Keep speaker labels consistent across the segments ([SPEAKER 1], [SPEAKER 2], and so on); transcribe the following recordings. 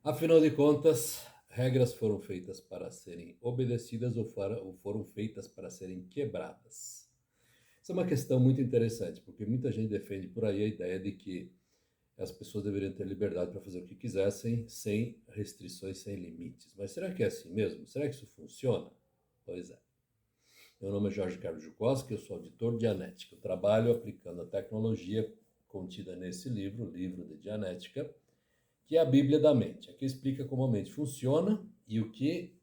[SPEAKER 1] Afinal de contas, regras foram feitas para serem obedecidas ou foram feitas para serem quebradas? Essa é uma questão muito interessante, porque muita gente defende por aí a ideia de que as pessoas deveriam ter liberdade para fazer o que quisessem, sem restrições, sem limites. Mas será que é assim mesmo? Será que isso funciona? Pois é. Meu nome é Jorge Carlos Jukoski, eu sou auditor de Dianética. Eu trabalho aplicando a tecnologia contida nesse livro, o livro de Dianética, que é a Bíblia da mente. Aqui explica como a mente funciona e o que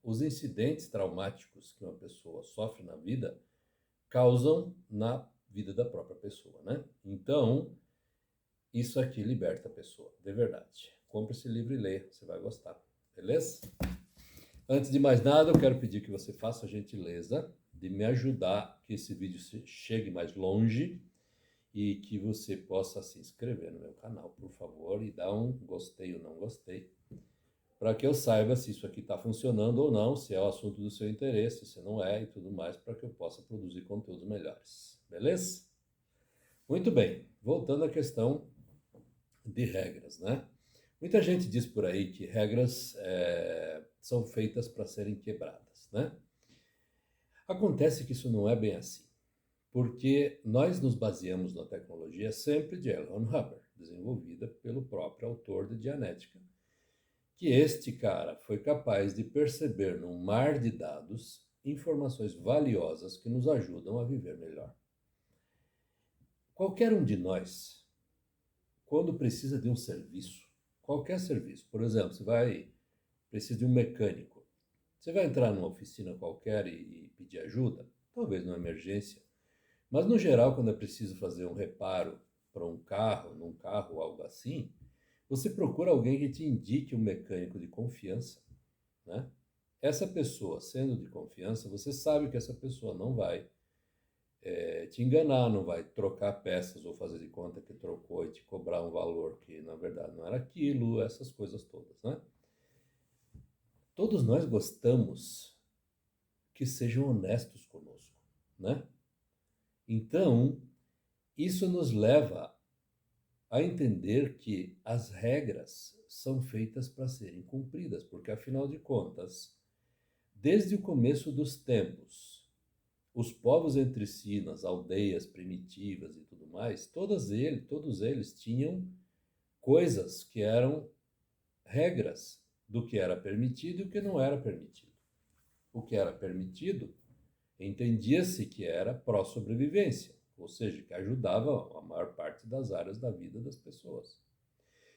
[SPEAKER 1] os incidentes traumáticos que uma pessoa sofre na vida causam na vida da própria pessoa, né? Então, isso aqui liberta a pessoa, de verdade. Compre esse livro e leia, você vai gostar, beleza? Antes de mais nada, eu quero pedir que você faça a gentileza de me ajudar que esse vídeo chegue mais longe e que você possa se inscrever no meu canal, por favor, e dar um gostei ou não gostei, para que eu saiba se isso aqui está funcionando ou não, se é o assunto do seu interesse, se não é e tudo mais, para que eu possa produzir conteúdos melhores, beleza? Muito bem, voltando à questão de regras, né? Muita gente diz por aí que regras são feitas para serem quebradas, né? Acontece que isso não é bem assim, porque nós nos baseamos na tecnologia sempre de L. Ron Hubbard, desenvolvida pelo próprio autor de Dianética, que este cara foi capaz de perceber num mar de dados informações valiosas que nos ajudam a viver melhor. Qualquer um de nós, quando precisa de um serviço, qualquer serviço, por exemplo, precisa de um mecânico, você vai entrar numa oficina qualquer e pedir ajuda, talvez numa emergência, mas no geral, quando é preciso fazer um reparo para um carro, num carro ou algo assim, você procura alguém que te indique um mecânico de confiança, né? Essa pessoa, sendo de confiança, você sabe que essa pessoa não vai te enganar, não vai trocar peças ou fazer de conta que trocou e te cobrar um valor que na verdade não era aquilo, essas coisas todas, né? Todos nós gostamos que sejam honestos conosco, né? Então, isso nos leva a entender que as regras são feitas para serem cumpridas, porque afinal de contas, desde o começo dos tempos, os povos entre si, nas aldeias primitivas e tudo mais, todos eles tinham coisas que eram regras do que era permitido e o que não era permitido. O que era permitido entendia-se que era pró-sobrevivência, ou seja, que ajudava a maior parte das áreas da vida das pessoas.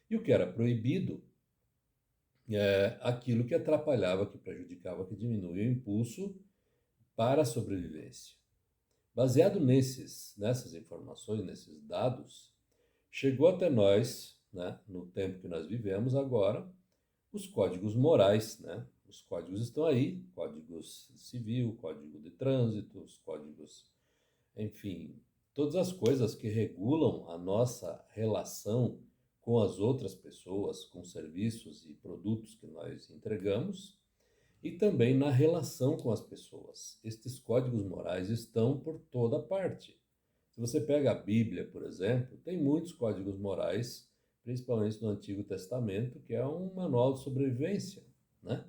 [SPEAKER 1] E o que era proibido é aquilo que atrapalhava, que prejudicava, que diminuía o impulso para a sobrevivência. Baseado nessas informações, nesses dados, chegou até nós, né, no tempo que nós vivemos agora, os códigos morais, né? Os códigos estão aí, códigos civil, código de trânsito, os códigos, enfim, todas as coisas que regulam a nossa relação com as outras pessoas, com serviços e produtos que nós entregamos e também na relação com as pessoas. Estes códigos morais estão por toda parte. Se você pega a Bíblia, por exemplo, tem muitos códigos morais, principalmente no Antigo Testamento, que é um manual de sobrevivência, né?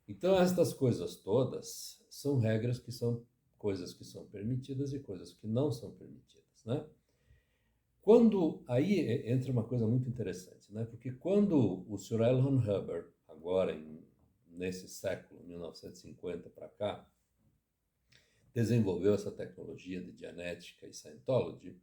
[SPEAKER 1] Então, estas coisas todas são regras que são coisas que são permitidas e coisas que não são permitidas, né? Quando aí entra uma coisa muito interessante, né? Porque quando o Sr. L. Ron Hubbard, agora nesse século, 1950 para cá, desenvolveu essa tecnologia de Dianética e Scientology,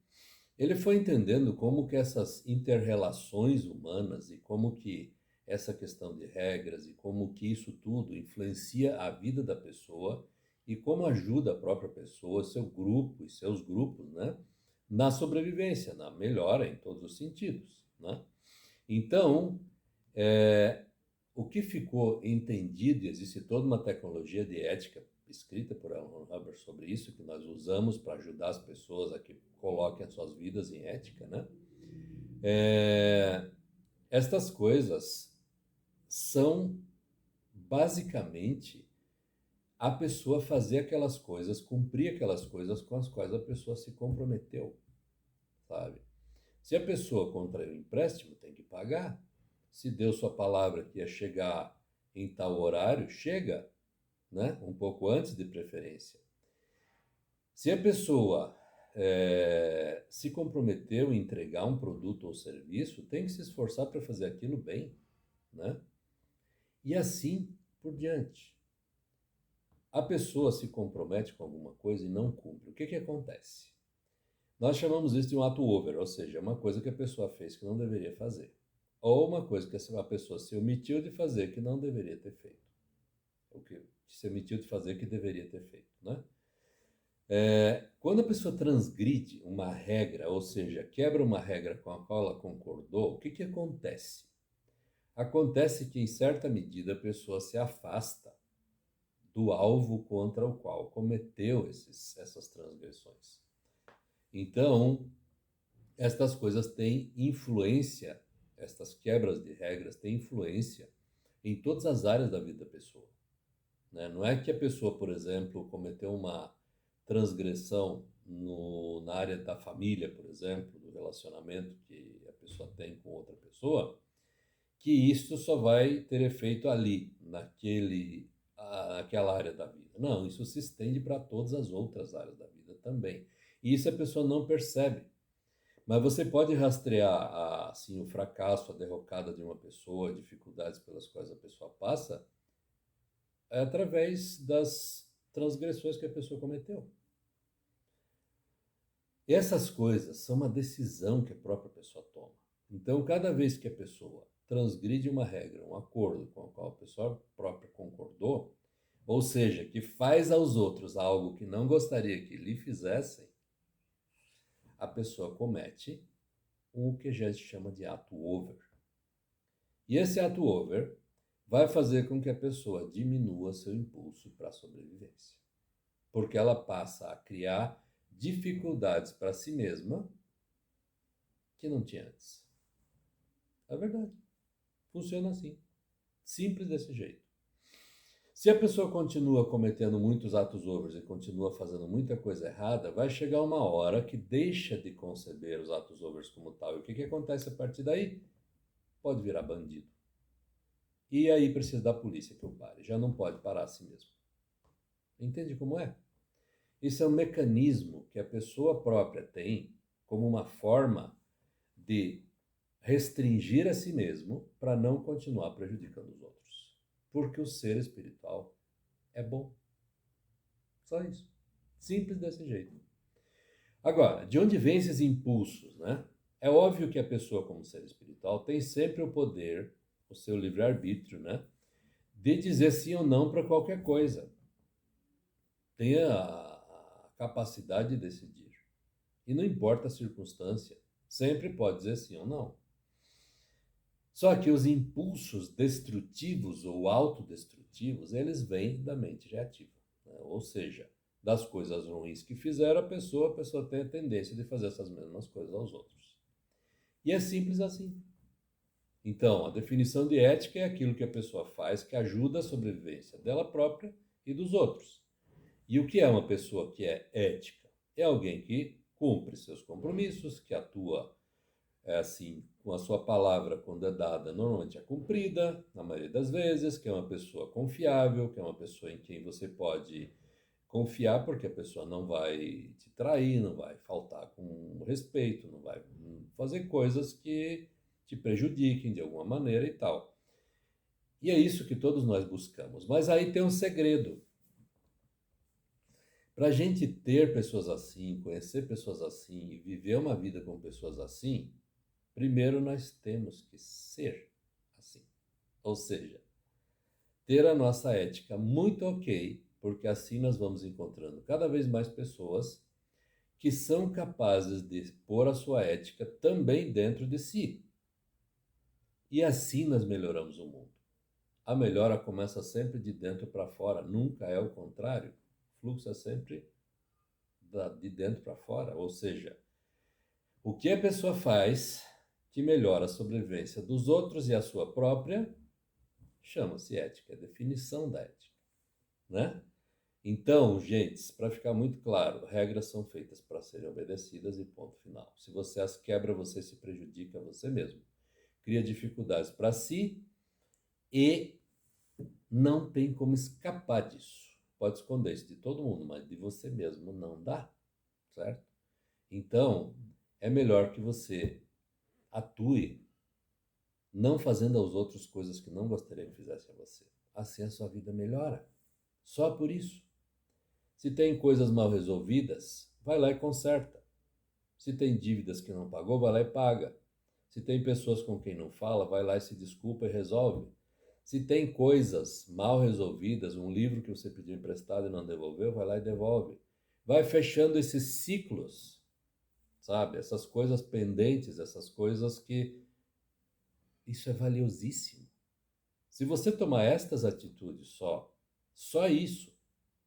[SPEAKER 1] ele foi entendendo como que essas interrelações humanas e como que essa questão de regras e como que isso tudo influencia a vida da pessoa e como ajuda a própria pessoa, seu grupo e seus grupos, né, na sobrevivência, na melhora em todos os sentidos, né? Então, é, o que ficou entendido, e existe toda uma tecnologia de ética escrita por Alan Hubbard sobre isso, que nós usamos para ajudar as pessoas a que coloquem as suas vidas em ética, né? É, estas coisas são basicamente a pessoa fazer aquelas coisas, cumprir aquelas coisas com as quais a pessoa se comprometeu, sabe? Se a pessoa contraiu um empréstimo, tem que pagar. Se deu sua palavra que ia chegar em tal horário, chega, né? Um pouco antes de preferência. Se a pessoa se comprometeu em entregar um produto ou serviço, tem que se esforçar para fazer aquilo bem, né? E assim por diante. A pessoa se compromete com alguma coisa e não cumpre. O que acontece? Nós chamamos isso de um ato over, ou seja, uma coisa que a pessoa fez que não deveria fazer. Ou uma coisa que a pessoa se omitiu de fazer que não deveria ter feito. O que se omitiu de fazer que deveria ter feito, né? Quando a pessoa transgride uma regra, ou seja, quebra uma regra com a qual ela concordou, o que acontece? Acontece que, em certa medida, a pessoa se afasta do alvo contra o qual cometeu essas transgressões. Então, estas coisas têm influência, estas quebras de regras têm influência em todas as áreas da vida da pessoa, né? Não é que a pessoa, por exemplo, cometeu uma transgressão na área da família, por exemplo, do relacionamento que a pessoa tem com outra pessoa, que isso só vai ter efeito ali, naquela área da vida. Não, isso se estende para todas as outras áreas da vida também. E isso a pessoa não percebe. Mas você pode rastrear assim, o fracasso, a derrocada de uma pessoa, dificuldades pelas quais a pessoa passa, através das transgressões que a pessoa cometeu. Essas coisas são uma decisão que a própria pessoa toma. Então, cada vez que a pessoa transgride uma regra, um acordo com o qual a pessoa própria concordou, ou seja, que faz aos outros algo que não gostaria que lhe fizessem, a pessoa comete o que a gente chama de ato over. E esse ato over vai fazer com que a pessoa diminua seu impulso para a sobrevivência, porque ela passa a criar dificuldades para si mesma que não tinha antes. É verdade. Funciona assim. Simples desse jeito. Se a pessoa continua cometendo muitos atos overs e continua fazendo muita coisa errada, vai chegar uma hora que deixa de conceber os atos overs como tal. E o que acontece a partir daí? Pode virar bandido. E aí precisa da polícia que o pare. Já não pode parar a si mesmo. Entende como é? Isso é um mecanismo que a pessoa própria tem como uma forma de restringir a si mesmo para não continuar prejudicando os outros. Porque o ser espiritual é bom. Só isso. Simples desse jeito. Agora, de onde vêm esses impulsos, né? É óbvio que a pessoa, como ser espiritual, tem sempre o poder, o seu livre-arbítrio, né? De dizer sim ou não para qualquer coisa. Tem a capacidade de decidir. E não importa a circunstância, sempre pode dizer sim ou não. Só que os impulsos destrutivos ou autodestrutivos, eles vêm da mente reativa, né? Ou seja, das coisas ruins que fizeram a pessoa tem a tendência de fazer essas mesmas coisas aos outros. E é simples assim. Então, a definição de ética é aquilo que a pessoa faz que ajuda a sobrevivência dela própria e dos outros. E o que é uma pessoa que é ética? É alguém que cumpre seus compromissos, que atua assim, com a sua palavra, quando é dada, normalmente é cumprida, na maioria das vezes, que é uma pessoa confiável, que é uma pessoa em quem você pode confiar, porque a pessoa não vai te trair, não vai faltar com respeito, não vai fazer coisas que te prejudiquem de alguma maneira e tal. E é isso que todos nós buscamos. Mas aí tem um segredo. Para a gente ter pessoas assim, conhecer pessoas assim e viver uma vida com pessoas assim, primeiro nós temos que ser assim. Ou seja, ter a nossa ética muito ok, porque assim nós vamos encontrando cada vez mais pessoas que são capazes de pôr a sua ética também dentro de si. E assim nós melhoramos o mundo. A melhora começa sempre de dentro para fora, nunca é o contrário. O fluxo é sempre de dentro para fora, ou seja, o que a pessoa faz que melhora a sobrevivência dos outros e a sua própria, chama-se ética, é a definição da ética, né? Então, gente, para ficar muito claro, regras são feitas para serem obedecidas e ponto final. Se você as quebra, você se prejudica a você mesmo. cria dificuldades para si e não tem como escapar disso. Pode esconder isso de todo mundo, mas de você mesmo não dá, certo? Então, é melhor que você atue não fazendo aos outros coisas que não gostaria que fizessem a você. Assim a sua vida melhora. Só por isso. Se tem coisas mal resolvidas, vai lá e conserta. Se tem dívidas que não pagou, vai lá e paga. Se tem pessoas com quem não fala, vai lá e se desculpa e resolve. Se tem coisas mal resolvidas, um livro que você pediu emprestado e não devolveu, vai lá e devolve. Vai fechando esses ciclos, sabe? Essas coisas pendentes, essas coisas que... Isso é valiosíssimo. Se você tomar estas atitudes só isso,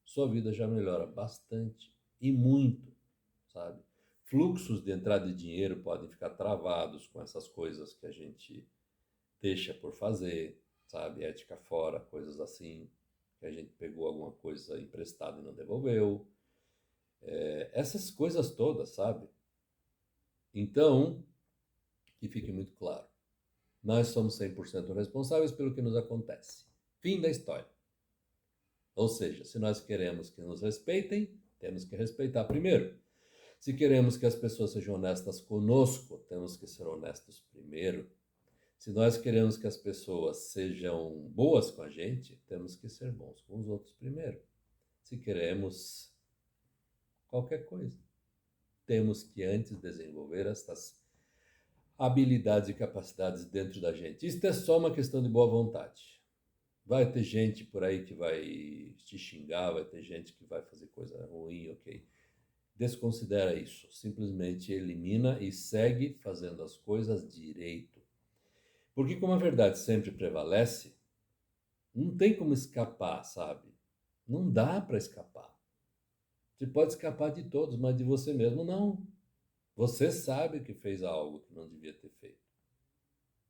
[SPEAKER 1] sua vida já melhora bastante e muito, sabe? Fluxos de entrada de dinheiro podem ficar travados com essas coisas que a gente deixa por fazer, sabe? Ética fora, coisas assim, que a gente pegou alguma coisa emprestada e não devolveu. Essas coisas todas, sabe? Então, que fique muito claro, nós somos 100% responsáveis pelo que nos acontece. Fim da história. Ou seja, se nós queremos que nos respeitem, temos que respeitar primeiro. Se queremos que as pessoas sejam honestas conosco, temos que ser honestos primeiro. Se nós queremos que as pessoas sejam boas com a gente, temos que ser bons com os outros primeiro. Se queremos qualquer coisa, temos que antes desenvolver estas habilidades e capacidades dentro da gente. Isto é só uma questão de boa vontade. Vai ter gente por aí que vai te xingar, vai ter gente que vai fazer coisa ruim, ok? Desconsidera isso. Simplesmente elimina e segue fazendo as coisas direito. Porque como a verdade sempre prevalece, não tem como escapar, sabe? Não dá para escapar. Você pode escapar de todos, mas de você mesmo não. Você sabe que fez algo que não devia ter feito,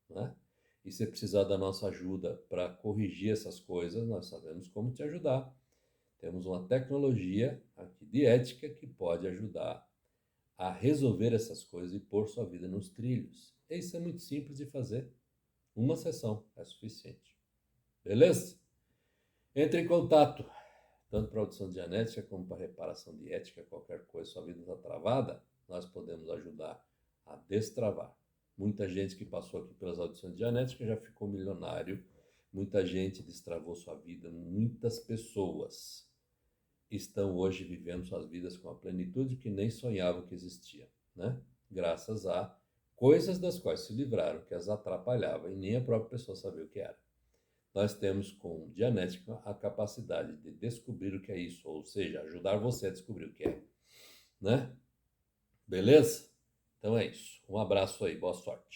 [SPEAKER 1] né? E se precisar da nossa ajuda para corrigir essas coisas, nós sabemos como te ajudar. Temos uma tecnologia aqui de ética que pode ajudar a resolver essas coisas e pôr sua vida nos trilhos. E isso é muito simples de fazer. Uma sessão é suficiente. Beleza? Entre em contato, tanto para audição de genética como para reparação de ética, qualquer coisa, sua vida está travada, nós podemos ajudar a destravar. Muita gente que passou aqui pelas audições de genética já ficou milionário, muita gente destravou sua vida, muitas pessoas estão hoje vivendo suas vidas com a plenitude que nem sonhavam que existia, né? Graças a coisas das quais se livraram, que as atrapalhavam e nem a própria pessoa sabia o que era. Nós temos com Dianética a capacidade de descobrir o que é isso, ou seja, ajudar você a descobrir o que é, né? Beleza? Então é isso. Um abraço aí, boa sorte.